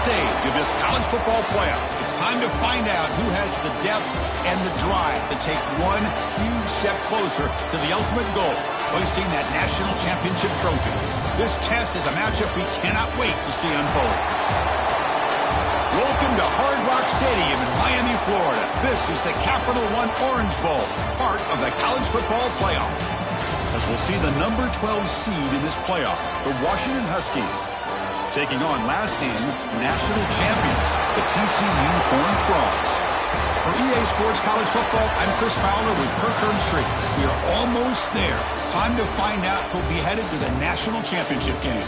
stage of this college football playoff. It's time to find out who has the depth and the drive to take one huge step closer to the ultimate goal, hoisting that national championship trophy. This test is a matchup we cannot wait to see unfold. Welcome to Hard Rock Stadium in Miami, Florida. This is the Capital One Orange Bowl, part of the college football playoff. As we'll see the number 12 seed in this playoff, the Washington Huskies, taking on last season's national champions, the TCU Horned Frogs. For EA Sports College Football, I'm Chris Fowler with Kirk Herbstreit. We are almost there. Time to find out who'll be headed to the national championship game.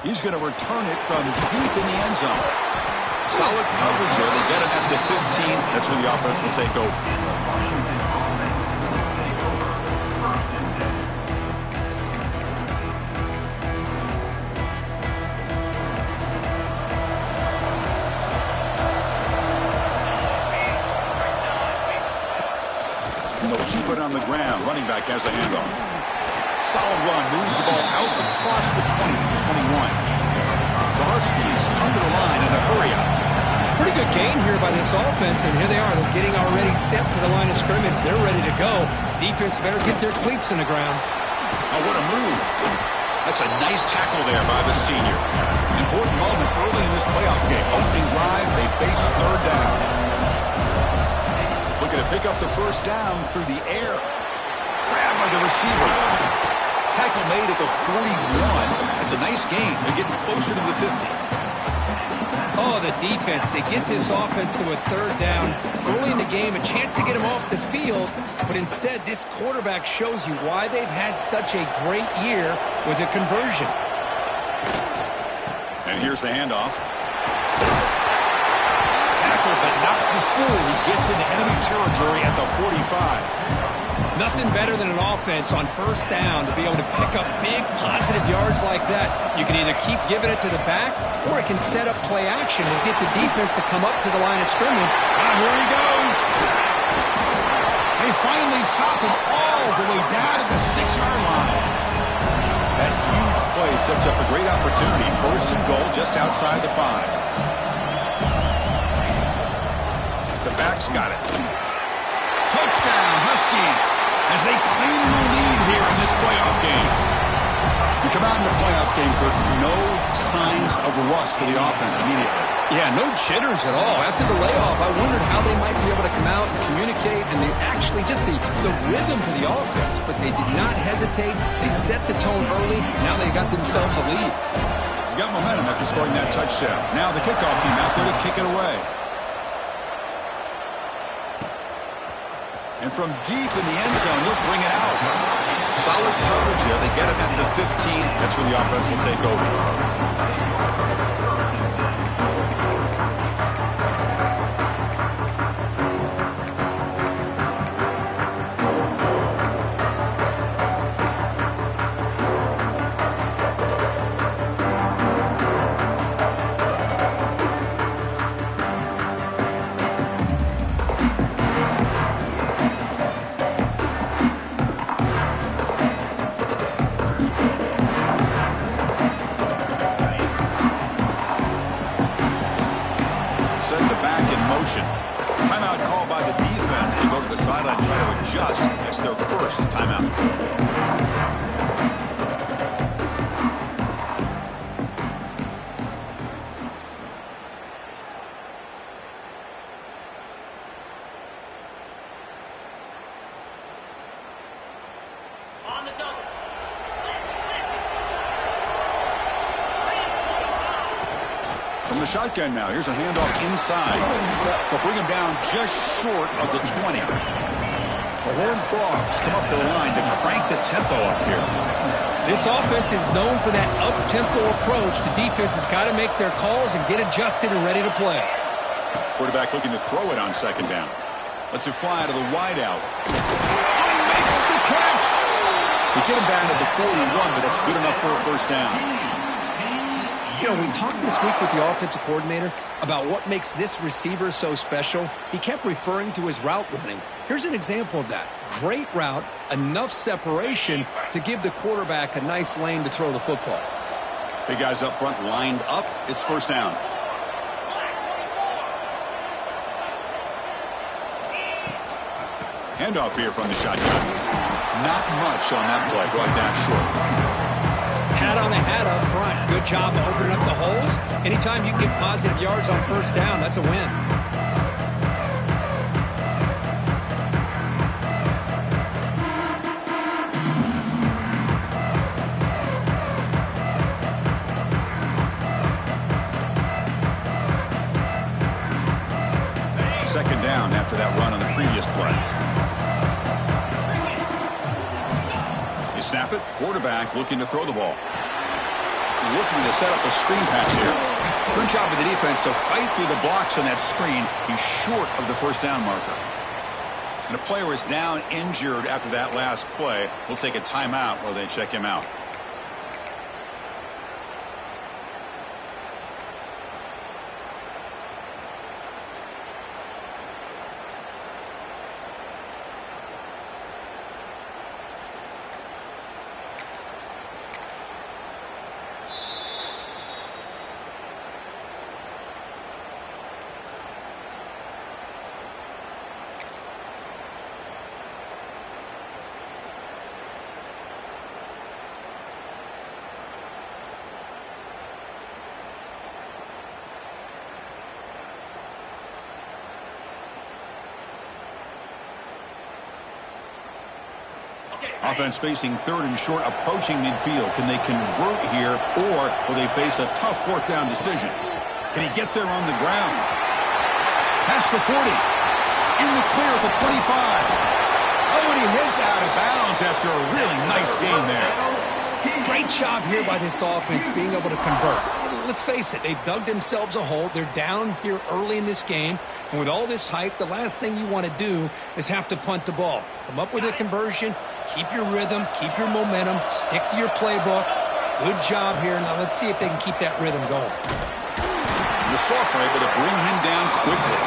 He's going to return it from deep in the end zone. Solid coverage here. They get it at the 15. That's where the offense will take over. And they'll keep it on the ground. Running back has the handoff. Solid run, moves the ball out across the 20 to 21. The Huskies come to the line in the hurry up. Pretty good gain here by this offense, and here they are. They're getting already set to the line of scrimmage. They're ready to go. Defense better get their cleats in the ground. Oh, what a move. That's a nice tackle there by the senior. Important moment early in this playoff game. Opening drive, they face third down. Looking to pick up the first down through the air. Grab by the receiver. Tackle made at the 41. That's a nice gain. They're getting closer to the 50. Oh, the defense. They get this offense to a third down early in the game, a chance to get them off the field, but instead this quarterback shows you why they've had such a great year with a conversion. And here's the handoff. Tackle, but not before he gets into enemy territory at the 45. Nothing better than an offense on first down to be able to pick up big positive yards like that. You can either keep giving it to the back, or it can set up play action and get the defense to come up to the line of scrimmage. And here he goes. They finally stop him all the way down to the 6-yard line. That huge play sets up a great opportunity. First and goal just outside the 5. The back's got it. Touchdown, Huskies, as they claim the lead here in this playoff game. You come out in the playoff game, Kirk, no signs of rust for the offense immediately. Yeah, no jitters at all. After the layoff, I wondered how they might be able to come out and communicate, and they actually just the rhythm to the offense, but they did not hesitate. They set the tone early. Now they got themselves a lead. You got momentum after scoring that touchdown. Now the kickoff team out there to kick it away. And from deep in the end zone, he'll bring it out. Solid coverage here. They get it at the 15. That's where the offense will take over. Timeout called by the defense. They go to the sideline, try to adjust. That's their first timeout. On the double. From the shotgun now, here's a handoff inside. They'll bring him down just short of the 20. The Horned Frogs come up to the line to crank the tempo up here. This offense is known for that up-tempo approach. The defense has got to make their calls and get adjusted and ready to play. Quarterback looking to throw it on second down. Lets it fly to the wideout. He makes the catch. They get him down to the 41, but that's good enough for a first down. You know, we talked this week with the offensive coordinator about what makes this receiver so special. He kept referring to his route running. Here's an example of that. Great route, enough separation to give the quarterback a nice lane to throw the football. Big guys up front lined up. It's first down. Handoff here from the shotgun. Not much on that play. Brought down short. Pat on the hat up front. Good job opening up the holes. Anytime you can get positive yards on first down, that's a win. Second down after that run on the previous play. They snap it. Quarterback looking to throw the ball. Looking to set up a screen pass here. Good job of the defense to fight through the blocks on that screen. He's short of the first down marker. And a player is down injured after that last play. We'll take a timeout while they check him out. Offense facing third and short, approaching midfield. Can they convert here, or will they face a tough fourth down decision? Can he get there on the ground? Past the 40. In the clear at the 25. Oh, and he heads out of bounds after a really nice game there. Great job here by this offense being able to convert. Let's face it, they've dug themselves a hole. They're down here early in this game. And with all this hype, the last thing you want to do is have to punt the ball. Come up with a conversion, keep your rhythm, keep your momentum, stick to your playbook. Good job here. Now let's see if they can keep that rhythm going. The Soft were able to bring him down quickly.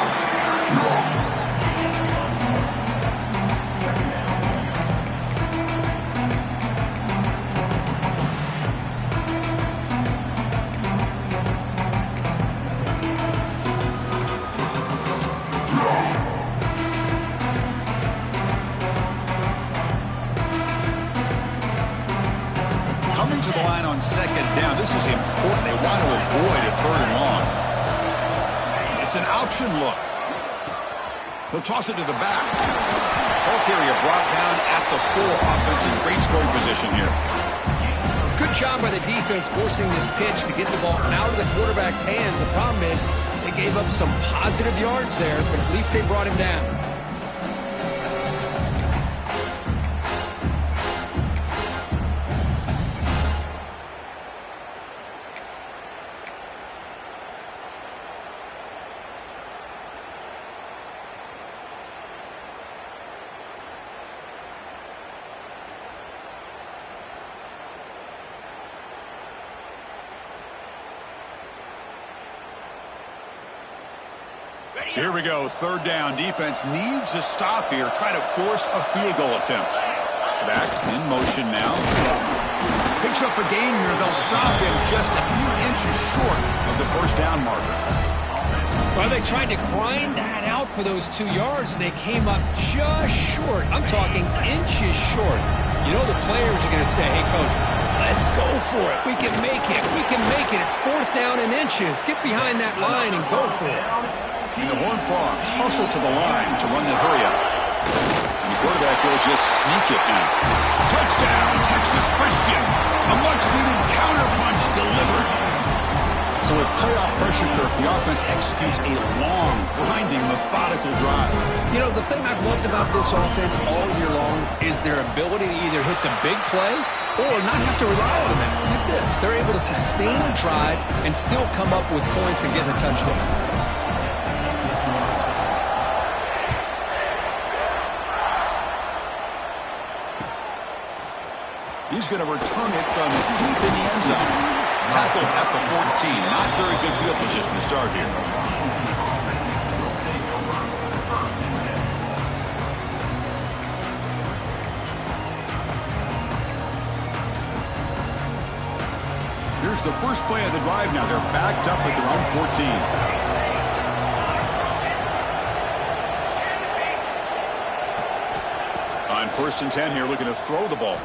Coming to the line on second down. This is important. They want to avoid a third and long. It's an option look. He'll toss it to the back. Ball carrier brought down at the 4. Offense in great scoring position here. Good job by the defense forcing this pitch to get the ball out of the quarterback's hands. The problem is they gave up some positive yards there, but at least they brought him down. So here we go, third down. Defense needs a stop here. Try to force a field goal attempt. Back in motion now. Picks up a gain here. They'll stop him just a few inches short of the first down marker. Well, they tried to grind that out for those 2 yards, and they came up just short. I'm talking inches short. You know the players are going to say, hey, Coach, let's go for it. We can make it. We can make it. It's fourth down in inches. Get behind that line and go for it. And the Horned Frogs hustle to the line to run the hurry up. And the quarterback will just sneak it now. Touchdown, Texas Christian. A much-needed counterpunch delivered. So with playoff pressure, Kirk, the offense executes a long, grinding, methodical drive. You know, the thing I've loved about this offense all year long is their ability to either hit the big play or not have to rely on that. Look at this. They're able to sustain a drive and still come up with points and get a touchdown. he's going to return it from deep in the end zone. Tackled at the 14. Not very good field position to start here. Here's the first play of the drive now. They're backed up at their own 14. On 1st and 10 here, looking to throw the ball.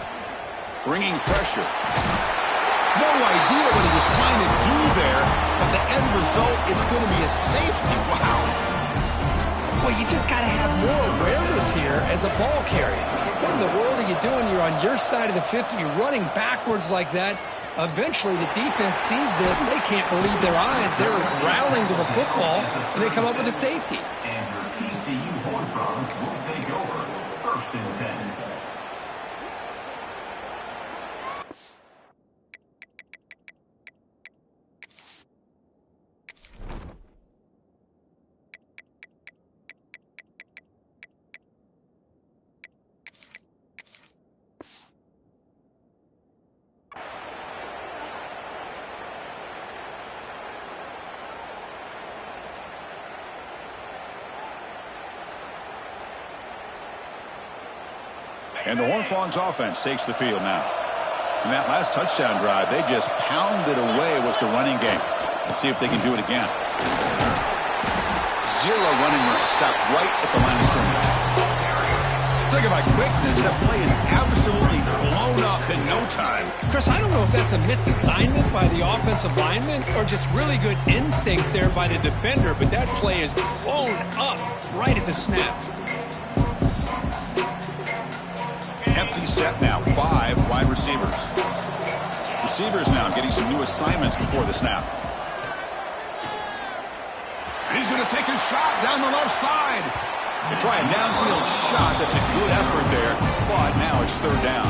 Bringing pressure. No idea what he was trying to do there, but the end result, it's going to be a safety. Wow. Well, you just got to have more awareness here as a ball carrier. What in the world are you doing? You're on your side of the 50. You're running backwards like that. Eventually, the defense sees this. They can't believe their eyes. They're rallying to the football, and they come up with a safety. And your TCU Horned Frogs will take over. 1st and 10. And the Horned Frogs offense takes the field now. In that last touchdown drive, they just pounded away with the running game. Let's see if they can do it again. Zero running room. Stopped right at the line of scrimmage. Talk about quickness. That play is absolutely blown up in no time. Chris, I don't know if that's a misassignment by the offensive lineman or just really good instincts there by the defender, but that play is blown up right at the snap. Empty set now. 5 wide receivers. Receivers now getting some new assignments before the snap. And he's going to take a shot down the left side. They try a downfield shot. That's a good effort there. But now it's 3rd down.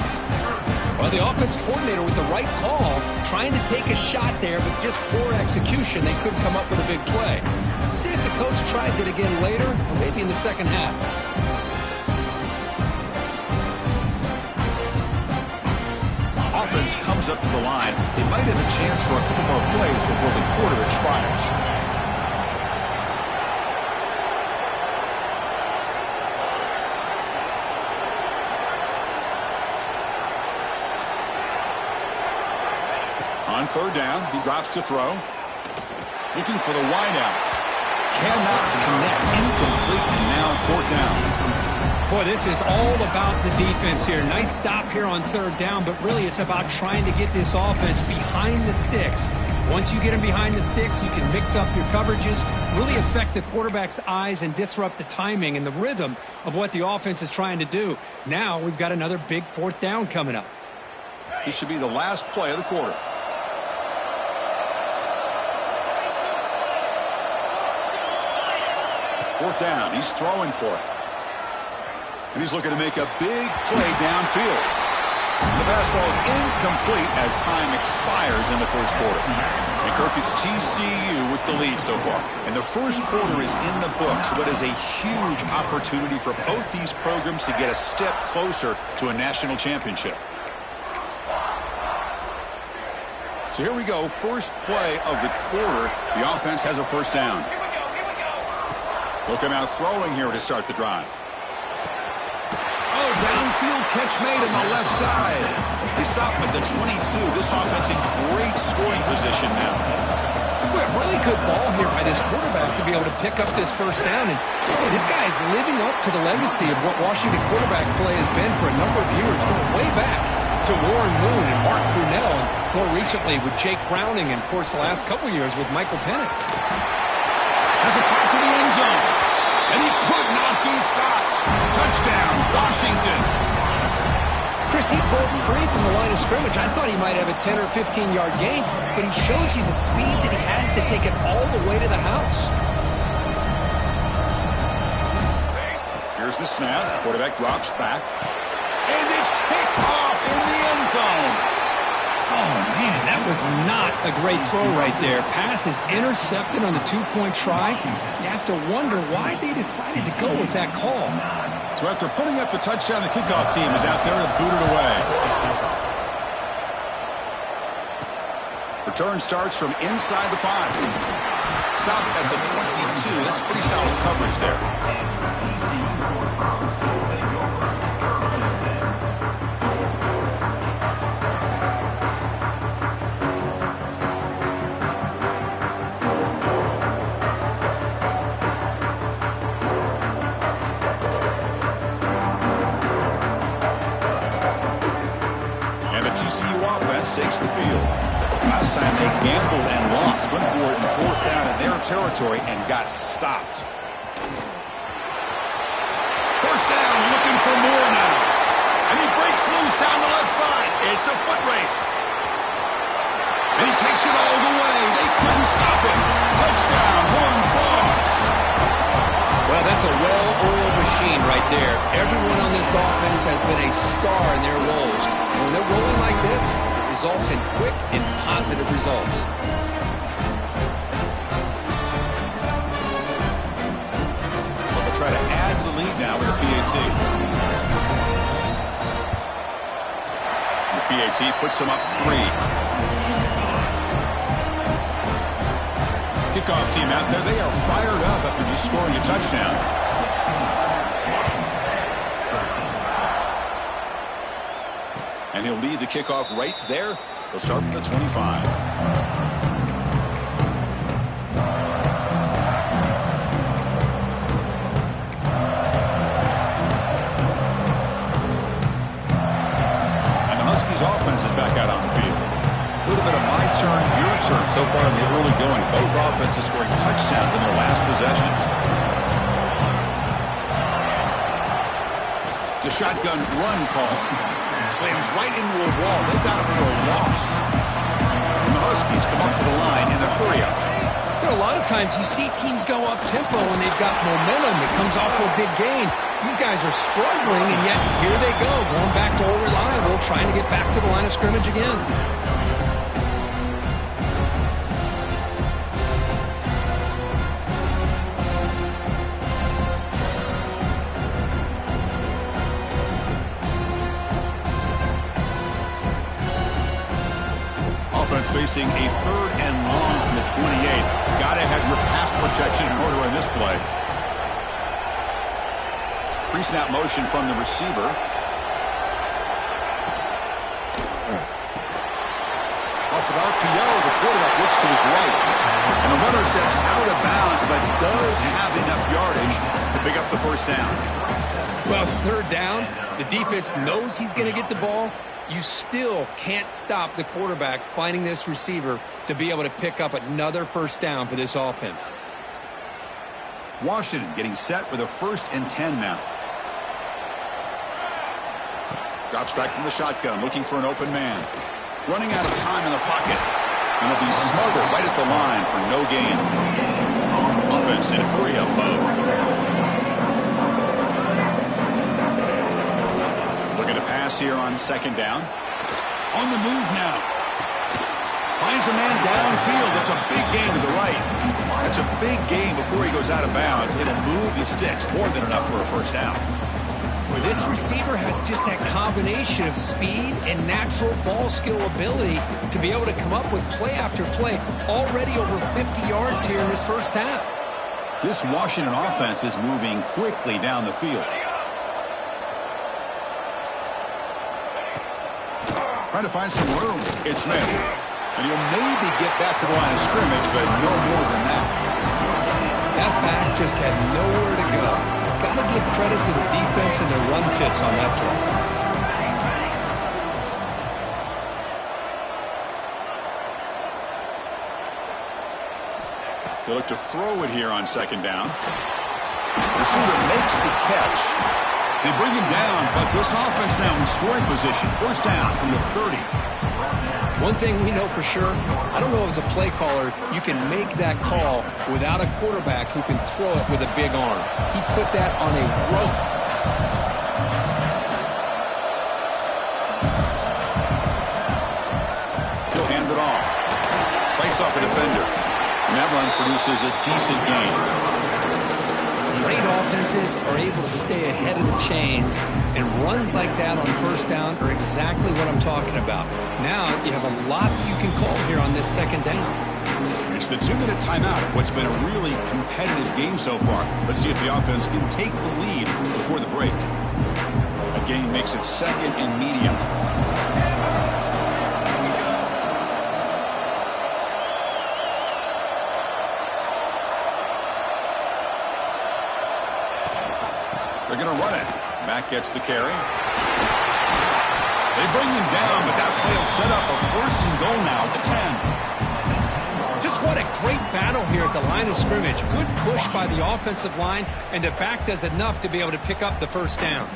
Well, the offense coordinator with the right call, trying to take a shot there, but just poor execution. They couldn't come up with a big play. Let's see if the coach tries it again later, or maybe in the second half. Offense comes up to the line. They might have a chance for a couple more plays before the quarter expires. On 3rd down, he drops to throw. Looking for the wideout. Cannot connect. Incomplete, and now 4th down. Boy, this is all about the defense here. Nice stop here on 3rd down, but really it's about trying to get this offense behind the sticks. Once you get them behind the sticks, you can mix up your coverages, really affect the quarterback's eyes and disrupt the timing and the rhythm of what the offense is trying to do. Now we've got another big 4th down coming up. This should be the last play of the quarter. Fourth down. He's throwing for it. And he's looking to make a big play downfield. The fastball is incomplete as time expires in the 1st quarter. And Kirk, it's TCU with the lead so far. And the 1st quarter is in the books. What is a huge opportunity for both these programs to get a step closer to a national championship. So here we go. First play of the quarter. The offense has a 1st down. They'll come out throwing here to start the drive. Oh, downfield catch made on the left side. They stop at the 22. This offense in great scoring position now. Well, really good ball here by this quarterback to be able to pick up this 1st down. And boy, this guy is living up to the legacy of what Washington quarterback play has been for a number of years, going way back to Warren Moon and Mark Brunell, and more recently with Jake Browning, and of course the last couple years with Michael Penix. Has a pass to the end zone. And he could not be stopped. Touchdown, Washington. Chris, he broke free from the line of scrimmage. I thought he might have a 10 or 15-yard gain, but he shows you the speed that he has to take it all the way to the house. Here's the snap. Quarterback drops back. And it's picked off in the end zone. Oh, man, that was not a great throw right there. Pass is intercepted on the 2-point try. You have to wonder why they decided to go with that call. So after putting up a touchdown, the kickoff team is out there to boot it away. Return starts from inside the 5. Stop at the 22. That's pretty solid coverage there. And the TCU offense takes the field. Last time they gambled and lost, went for it in 4th down in their territory and got stopped. First down, looking for more now. And he breaks loose down the left side. It's a foot race. And he takes it all the way. They couldn't stop him. Touchdown, Horned Frogs. Well, that's a well-oiled machine right there. Everyone on this offense has been a star in their roles. And when they're rolling like this, results in quick and positive results. They'll try to add to the lead now with a PAT. The PAT puts them up 3. Kickoff team out there, they are fired up after just scoring a touchdown. And he'll lead the kickoff right there. They'll start from the 25. And the Huskies offense is back out on the field. A little bit of my turn, your turn so far in the early going. Both offenses scoring touchdowns in their last possessions. It's a shotgun run call. Slams right into a wall. They got him for a loss. And the Huskies come up to the line in the hurry-up. You know, a lot of times you see teams go up-tempo when they've got momentum. It comes off a big gain. These guys are struggling, and yet here they go, going back to old reliable, trying to get back to the line of scrimmage again. Facing a 3rd and long from the 28. Gotta have your pass protection in order in this play. Pre-snap motion from the receiver. Off an RPO, the quarterback looks to his right. And the runner steps out of bounds, but does have enough yardage to pick up the first down. Well, it's 3rd down. The defense knows he's going to get the ball. You still can't stop the quarterback finding this receiver to be able to pick up another first down for this offense. Washington getting set with a 1st and 10 now. Drops back from the shotgun, looking for an open man. Running out of time in the pocket. And he'll be smothered right at the line for no gain. Offense in hurry-up mode. Looking to pass here on 2nd down. On the move now. Finds a man downfield. That's a big gain to the right. That's a big gain before he goes out of bounds. It'll move the sticks. More than enough for a first down. Well, this receiver has just that combination of speed and natural ball skill ability to be able to come up with play after play. Already over 50 yards here in this first half. This Washington offense is moving quickly down the field. Trying to find some room. It's Smith. And he'll maybe get back to the line of scrimmage, but no more than that. That back just had nowhere to go. Got to give credit to the defense and their run fits on that play. They look to throw it here on 2nd down. Receiver makes the catch. They bring him down, but this offense now in scoring position. First down from the 30. One thing we know for sure, I don't know as a play caller, you can make that call without a quarterback who can throw it with a big arm. He put that on a rope. He'll hand it off. Fights off a defender. And that run produces a decent gain. Great defenses are able to stay ahead of the chains, and runs like that on first down are exactly what I'm talking about. Now you have a lot that you can call here on this second down. It's the 2-minute timeout of what's been a really competitive game so far. Let's see if the offense can take the lead before the break. A gain makes it second and medium. They're going to run it. Mack gets the carry. They bring him down, but that play will set up a first and goal now at the 10. Just what a great battle here at the line of scrimmage. Good push by the offensive line, and the back does enough to be able to pick up the first down.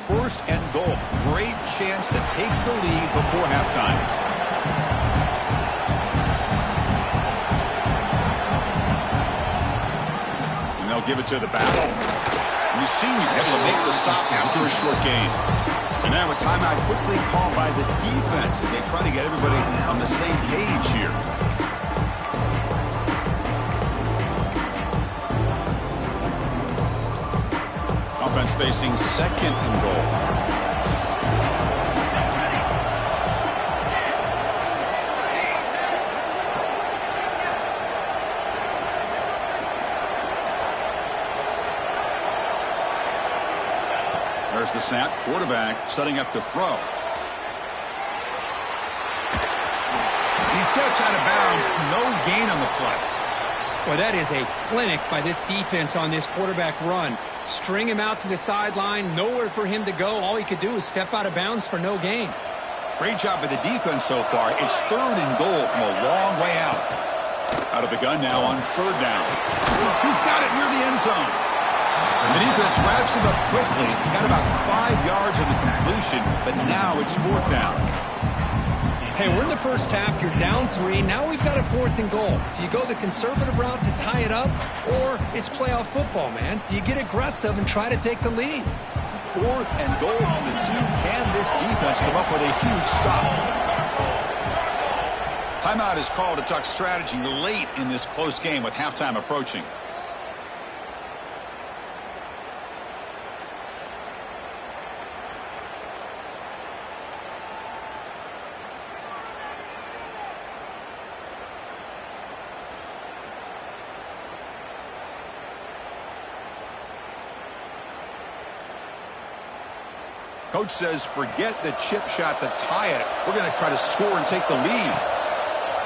First and goal. Great chance to take the lead before halftime. Give it to the battle. And the senior able to make the stop after a short gain. And now a timeout quickly called by the defense as they try to get everybody on the same page here. Offense facing second and goal. There's the snap. Quarterback setting up to throw. He steps out of bounds. No gain on the play. Boy, that is a clinic by this defense on this quarterback run. String him out to the sideline. Nowhere for him to go. All he could do is step out of bounds for no gain. Great job by the defense so far. It's third and goal from a long way out. Out of the gun now on third down. He's got it near the end zone. And the defense wraps him up quickly. Got about 5 yards on the completion, but now it's fourth down. Hey, we're in the first half. You're down 3. Now we've got a fourth and goal. Do you go the conservative route to tie it up, or it's playoff football, man? Do you get aggressive and try to take the lead? Fourth and goal from the 2. Can this defense come up with a huge stop? Timeout is called to talk strategy late in this close game with halftime approaching. Coach says, forget the chip shot to tie it. We're going to try to score and take the lead.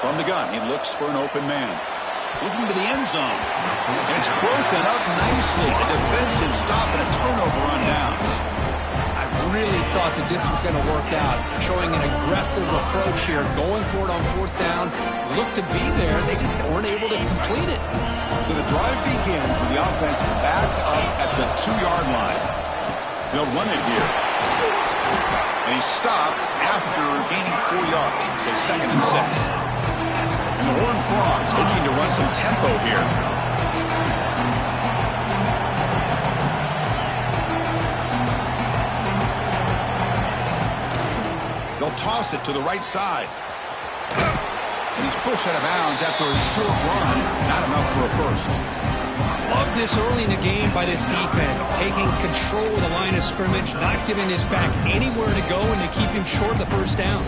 From the gun, he looks for an open man. Looking to the end zone. And it's broken up nicely. A defensive stop and a turnover on downs. I really thought that this was going to work out. Showing an aggressive approach here. Going for it on fourth down. Looked to be there. They just weren't able to complete it. So the drive begins with the offense backed up at the 2-yard line. They'll run it here. And he stopped after gaining 4 yards. So second and 6. And the Horned Frogs looking to run some tempo here. They'll toss it to the right side. And he's pushed out of bounds after a short run. Not enough for a first. Love this early in the game by this defense. Taking control of the line of scrimmage, not giving this back anywhere to go, and to keep him short of the first down.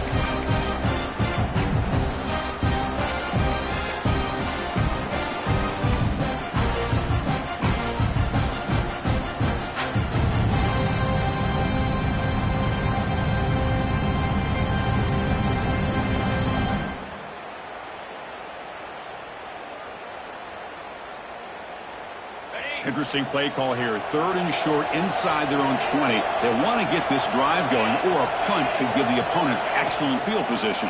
Interesting play call here. Third and short inside their own 20. They want to get this drive going, or a punt could give the opponents excellent field position.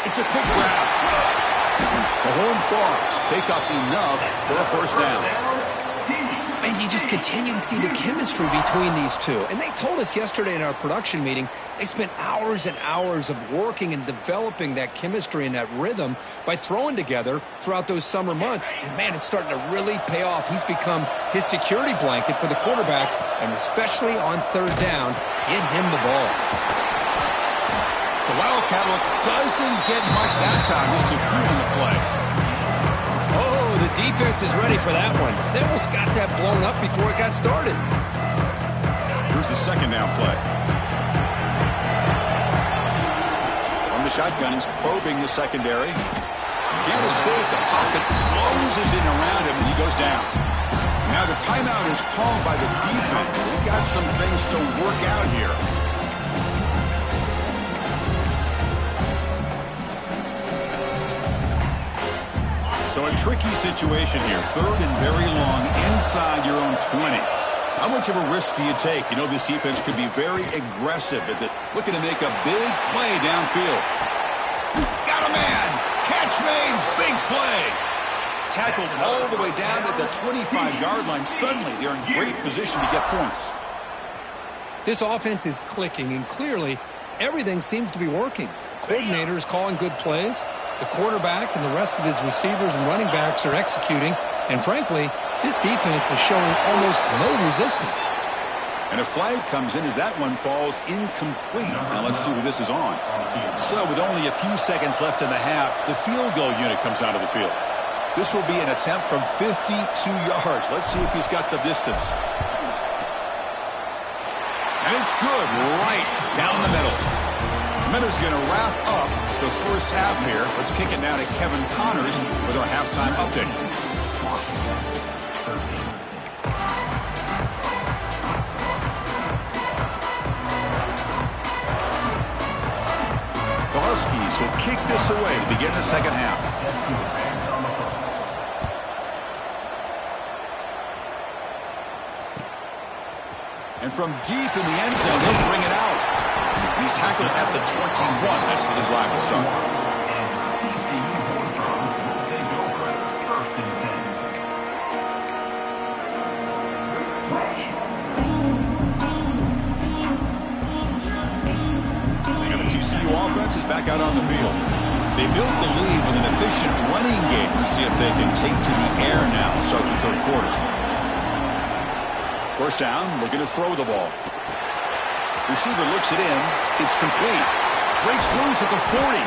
It's a quick grab. The Horned Frogs pick up enough for a first down. And you just continue to see the chemistry between these two. And they told us yesterday in our production meeting, they spent hours and hours of working and developing that chemistry and that rhythm by throwing together throughout those summer months. And, man, it's starting to really pay off. He's become his security blanket for the quarterback, and especially on third down, get him the ball. The Wildcat look doesn't get much that time. Just a few in the play. Oh, the defense is ready for that one. They almost got that blown up before it got started. Here's the second down play. From the shotgun, he's probing the secondary. Can't escape. The pocket closes in around him, and he goes down. Now the timeout is called by the defense. They've got some things to work out here. So a tricky situation here. Third and very long inside your own 20. How much of a risk do you take? You know this defense could be very aggressive at looking to make a big play downfield. Got a man! Catch made! Big play! Tackled all the way down at the 25-yard line. Suddenly, they're in great position to get points. This offense is clicking, and clearly, everything seems to be working. The coordinator is calling good plays. The quarterback and the rest of his receivers and running backs are executing. And frankly, this defense is showing almost no resistance. And a flag comes in as that one falls incomplete. Now let's see who this is on. So with only a few seconds left in the half, the field goal unit comes out of the field. This will be an attempt from 52 yards. Let's see if he's got the distance. And it's good, right down the middle. Minutes going to wrap up the first half here. Let's kick it now to Kevin Connors with our halftime update. The Huskies will kick this away to begin the second half. And from deep in the end zone, they'll bring it out. He's tackled at the 21. That's where the drive will start. And the TCU offense is back out on the field. They built the lead with an efficient running game. Let's see if they can take to the air now to start the third quarter. First down, looking to throw the ball. Receiver looks it in. It's complete. Breaks loose at the 40.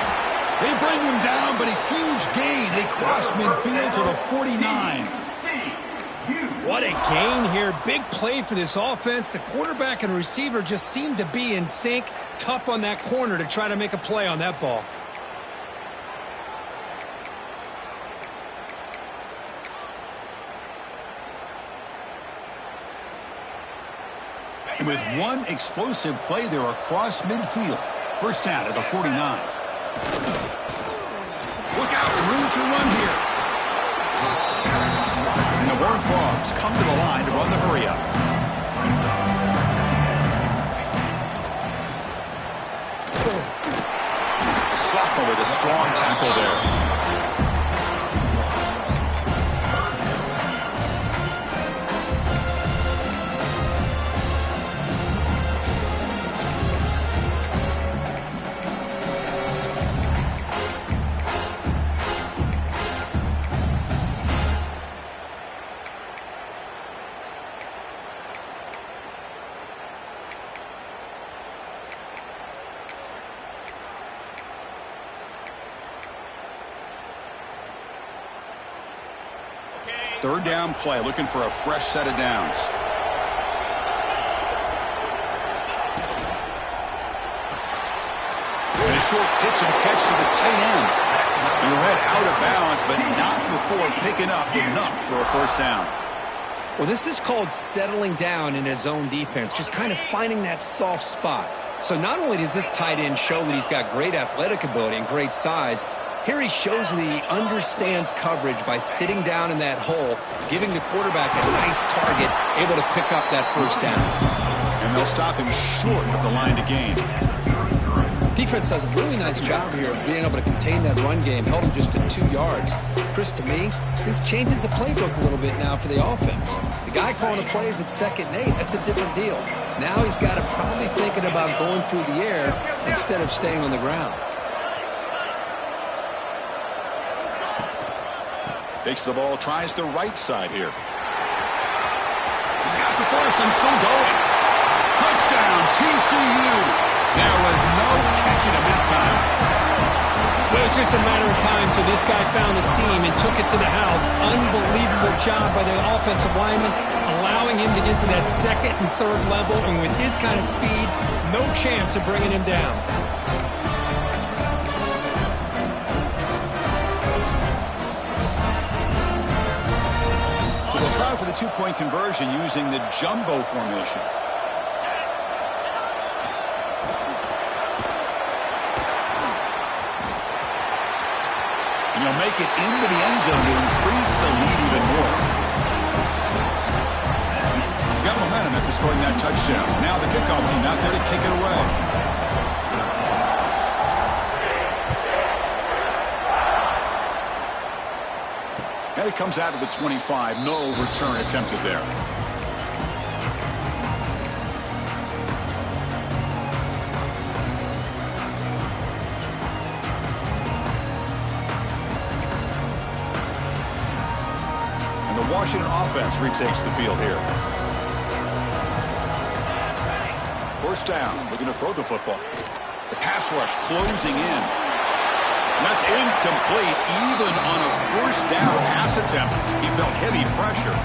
They bring him down, but a huge gain. They cross midfield to the 49. What a gain here. Big play for this offense. The quarterback and receiver just seem to be in sync. Tough on that corner to try to make a play on that ball. And with one explosive play there across midfield. First down at the 49. Look out, room to run here. And the Horned Frogs come to the line to run the hurry up. Sophomore with a strong tackle there. Third down play, looking for a fresh set of downs. And a short pitch and catch to the tight end. And he read out of bounds, but not before picking up enough for a first down. Well, this is called settling down in his own defense, just kind of finding that soft spot. So not only does this tight end show that he's got great athletic ability and great size, here he shows that he understands coverage by sitting down in that hole, giving the quarterback a nice target, able to pick up that first down. And they'll stop him short of the line to gain. Defense does a really nice job here of being able to contain that run game, held him just at 2 yards. Chris, to me, this changes the playbook a little bit now for the offense. The guy calling the plays at 2nd and 8, that's a different deal. Now he's got to probably thinking about going through the air instead of staying on the ground. Takes the ball, tries the right side here. He's got the first and still going. Touchdown, TCU. There was no catching him that time. Well, it was just a matter of time till this guy found the seam and took it to the house. Unbelievable job by the offensive lineman, allowing him to get to that second and third level, and with his kind of speed, no chance of bringing him down. So they'll try for the two-point conversion using the jumbo formation. And he'll make it into the end zone to increase the lead even more. Got momentum after scoring that touchdown. Now the kickoff team out there to kick it away. And it comes out of the 25. No return attempted there. And the Washington offense retakes the field here. First down, looking to throw the football. The pass rush closing in. And that's incomplete, even on a first down pass attempt. He felt heavy pressure.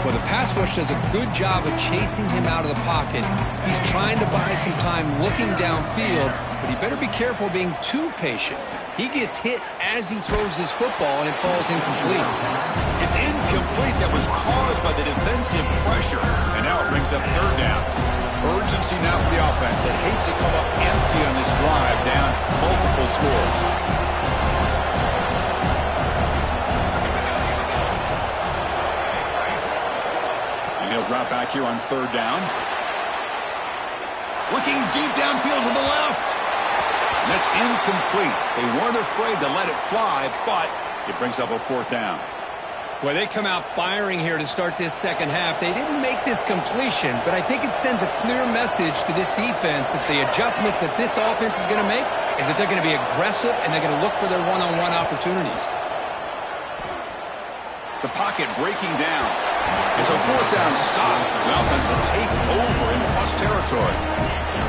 Well, the pass rush does a good job of chasing him out of the pocket. He's trying to buy some time looking downfield, but he better be careful being too patient. He gets hit as he throws this football, and it falls incomplete. It's incomplete. That was caused by the defensive pressure. And now it brings up third down. Urgency now for the offense that hate to come up empty on this drive, down multiple scores. And he'll drop back here on third down. Looking deep downfield to the left. And that's incomplete. They weren't afraid to let it fly, but it brings up a fourth down. Well, they come out firing here to start this second half. They didn't make this completion, but I think it sends a clear message to this defense that the adjustments that this offense is going to make is that they're going to be aggressive and they're going to look for their one-on-one opportunities. The pocket breaking down. It's a fourth down stop. The offense will take over in plus territory.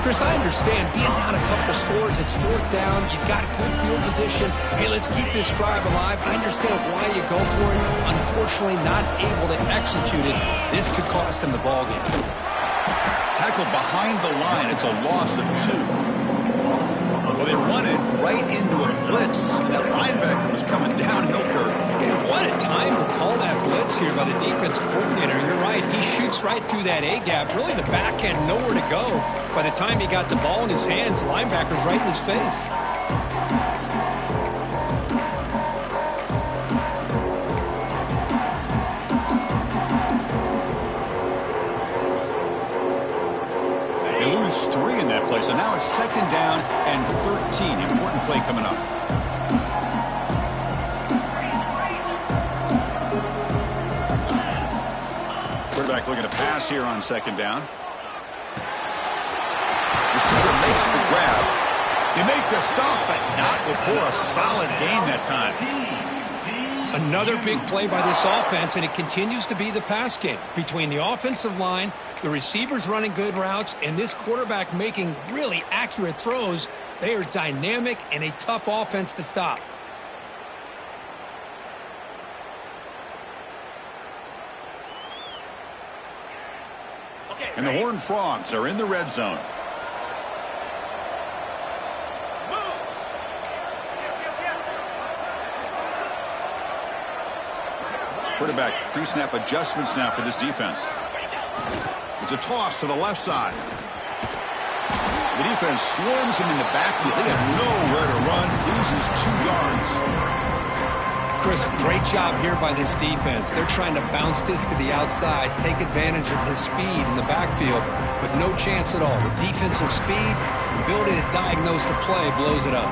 Chris, I understand being down a couple scores, it's fourth down, you've got good field position. Hey, let's keep this drive alive. I understand why you go for it. Unfortunately, not able to execute it. This could cost him the ballgame. Tackled behind the line. It's a loss of 2. Well, they run it right into a blitz. That linebacker was coming downhill, Kurt. Man, what a time to call that blitz here by the defensive coordinator. You're right. He shoots right through that A-gap. Really, the back had nowhere to go. By the time he got the ball in his hands, the linebacker's right in his face. They lose 3 in that play, so now it's second down and 13. Important play coming up. Quarterback looking to pass here on second down. Receiver makes the grab. They make the stop, but not before a solid gain that time. Another big play by this offense, and it continues to be the pass game. Between the offensive line, the receivers running good routes, and this quarterback making really accurate throws, they are dynamic and a tough offense to stop. And the Horned Frogs are in the red zone. Quarterback pre-snap adjustments now for this defense. It's a toss to the left side. The defense swarms him in the backfield. They have nowhere to run. Loses 2 yards. Chris, great job here by this defense. They're trying to bounce this to the outside, take advantage of his speed in the backfield, but no chance at all. The defensive speed, the ability to diagnose the play blows it up.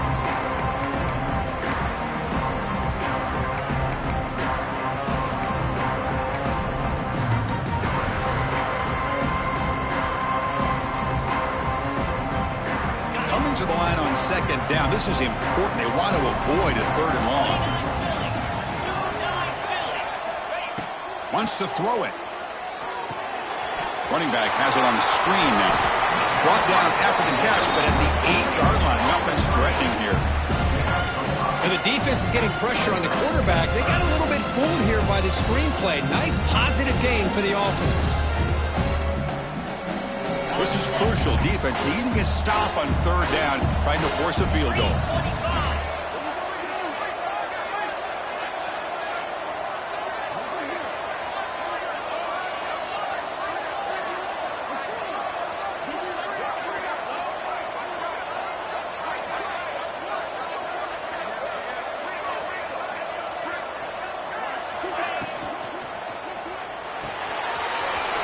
Coming to the line on second down. This is important. They want to avoid a third and long. Wants to throw it. Running back has it on the screen now. Brought down after the catch, but at the 8-yard line. The offense threatening here. And the defense is getting pressure on the quarterback. They got a little bit fooled here by the screenplay. Nice positive gain for the offense. This is crucial. Defense needing a stop on 3rd down, trying to force a field goal.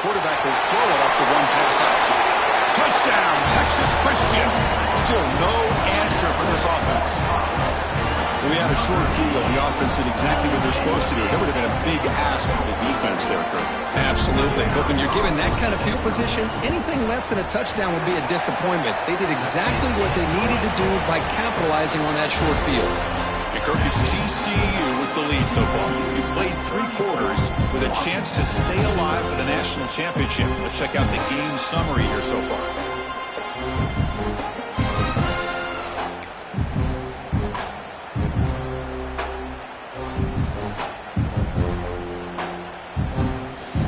Quarterback will throw it off the one pass option. Touchdown, Texas Christian. Still no answer for this offense. We had a short field. The offense did exactly what they're supposed to do. That would have been a big ask for the defense there, Kurt. Absolutely. But when you're given that kind of field position, anything less than a touchdown would be a disappointment. They did exactly what they needed to do by capitalizing on that short field. And Kirk, it's TCU with the lead so far. You played 3 quarters with a chance to stay alive for the national championship. Let's check out the game summary here so far.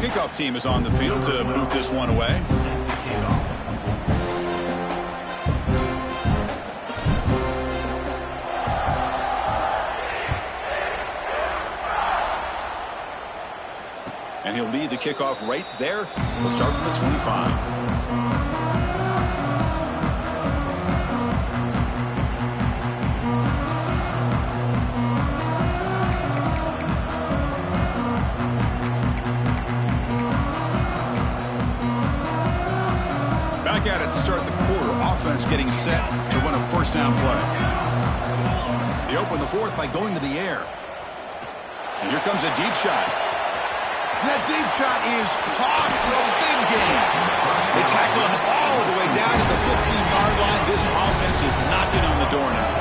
Kickoff team is on the field to boot this one away. And he'll lead the kickoff right there. He'll start from the 25. Back at it to start the quarter. Offense getting set to run a 1st down play. They open the 4th by going to the air. And here comes a deep shot. That deep shot is caught for a big gain. They tackle him all the way down to the 15-yard line. This offense is knocking on the door now.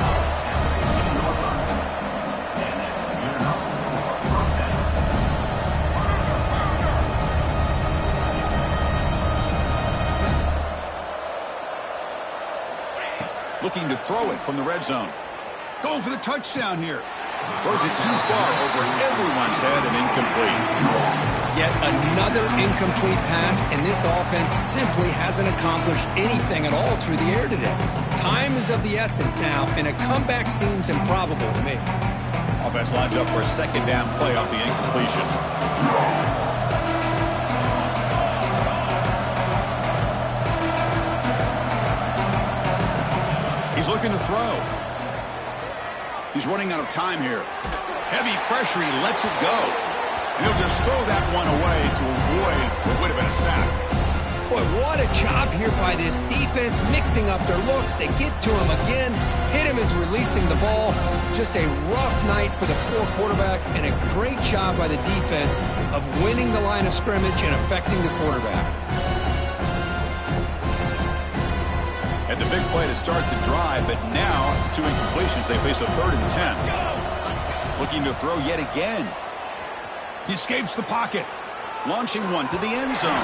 Looking to throw it from the red zone. Going for the touchdown here. Throws it too far over everyone's head and incomplete. Yet another incomplete pass, and this offense simply hasn't accomplished anything at all through the air today. Time is of the essence now, and a comeback seems improbable to me. Offense lines up for a 2nd down play off the incompletion. He's looking to throw. He's running out of time here. Heavy pressure, he lets it go. And he'll just throw that one away to avoid what would have been a sack. Boy, what a job here by this defense, mixing up their looks. They get to him again. Hit him as releasing the ball. Just a rough night for the poor quarterback, and a great job by the defense of winning the line of scrimmage and affecting the quarterback. And the big play to start the drive, but now 2 incompletions. They face a 3rd and 10. Looking to throw yet again. He escapes the pocket. Launching one to the end zone.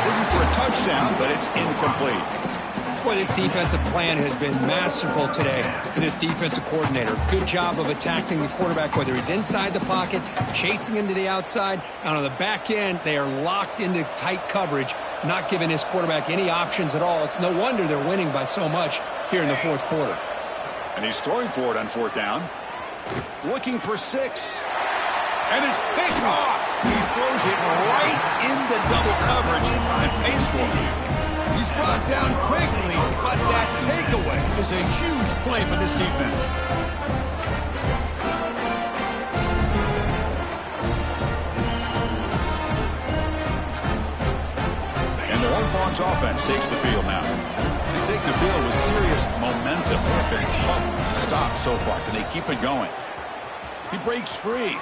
Looking for a touchdown, but it's incomplete. Boy, this defensive plan has been masterful today for this defensive coordinator. Good job of attacking the quarterback, whether he's inside the pocket, chasing him to the outside, and on the back end, they are locked into tight coverage, not giving this quarterback any options at all. It's no wonder they're winning by so much here in the 4th quarter. And he's throwing for it on 4th down. Looking for 6. And it's picked off. He throws it right into double coverage and pays for it. He's brought down quickly, but that takeaway is a huge play for this defense. And the Horned Frogs offense takes the field now. They take the field with serious momentum. They have been tough to stop so far. Can they keep it going? He breaks free.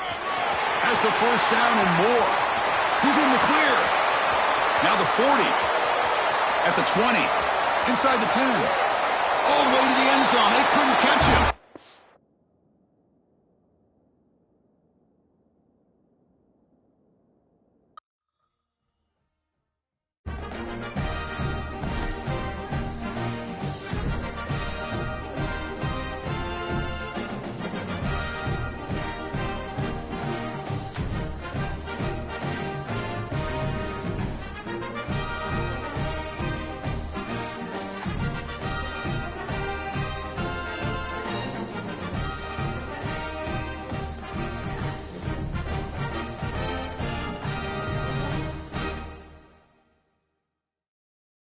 Has the 1st down and more. He's in the clear. Now the 40. At the 20. Inside the 10. All the way to the end zone. They couldn't catch him.